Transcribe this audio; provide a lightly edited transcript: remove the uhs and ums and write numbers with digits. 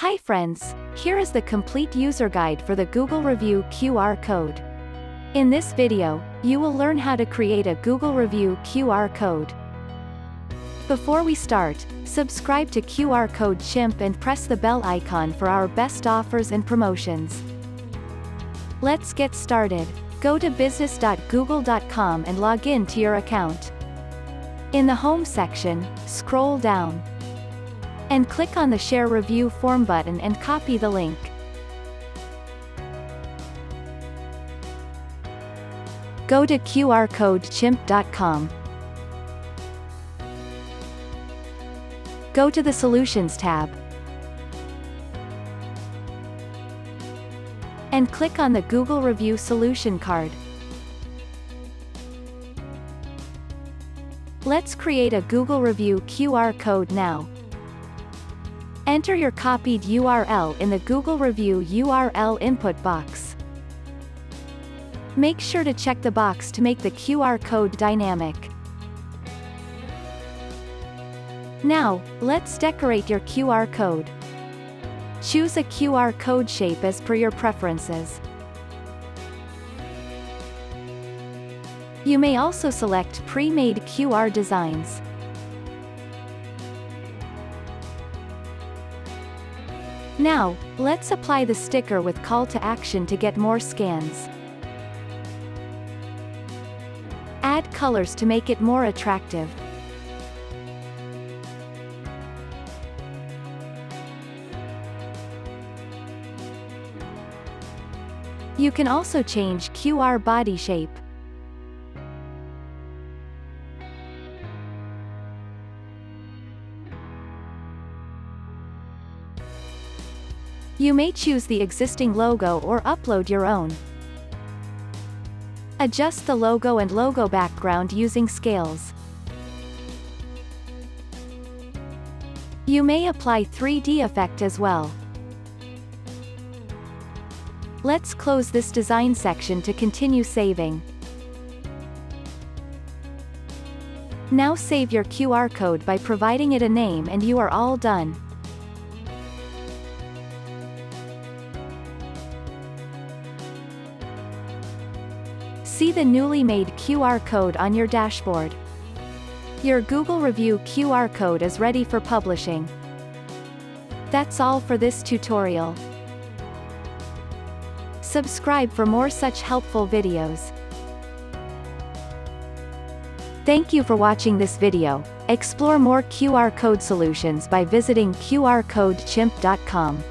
Hi friends, here is the complete user guide for the Google Review QR code. In this video, you will learn how to create a Google Review QR code. Before we start, subscribe to QR Code Chimp and press the bell icon for our best offers and promotions. Let's get started. Go to business.google.com and log in to your account. In the Home section, scroll down and click on the Share Review Form button and copy the link. Go to QRCodeChimp.com. Go to the Solutions tab and click on the Google Review Solution card. Let's create a Google Review QR code now. Enter your copied URL in the Google Review URL input box. Make sure to check the box to make the QR code dynamic. Now, let's decorate your QR code. Choose a QR code shape as per your preferences. You may also select pre-made QR designs. Now, let's apply the sticker with call to action to get more scans. Add colors to make it more attractive. You can also change QR body shape. You may choose the existing logo or upload your own. Adjust the logo and logo background using scales. You may apply 3D effect as well. Let's close this design section to continue saving. Now save your QR code by providing it a name and you are all done. See the newly made QR code on your dashboard. Your Google Review QR code is ready for publishing. That's all for this tutorial. Subscribe for more such helpful videos. Thank you for watching this video. Explore more QR code solutions by visiting QRCodeChimp.com.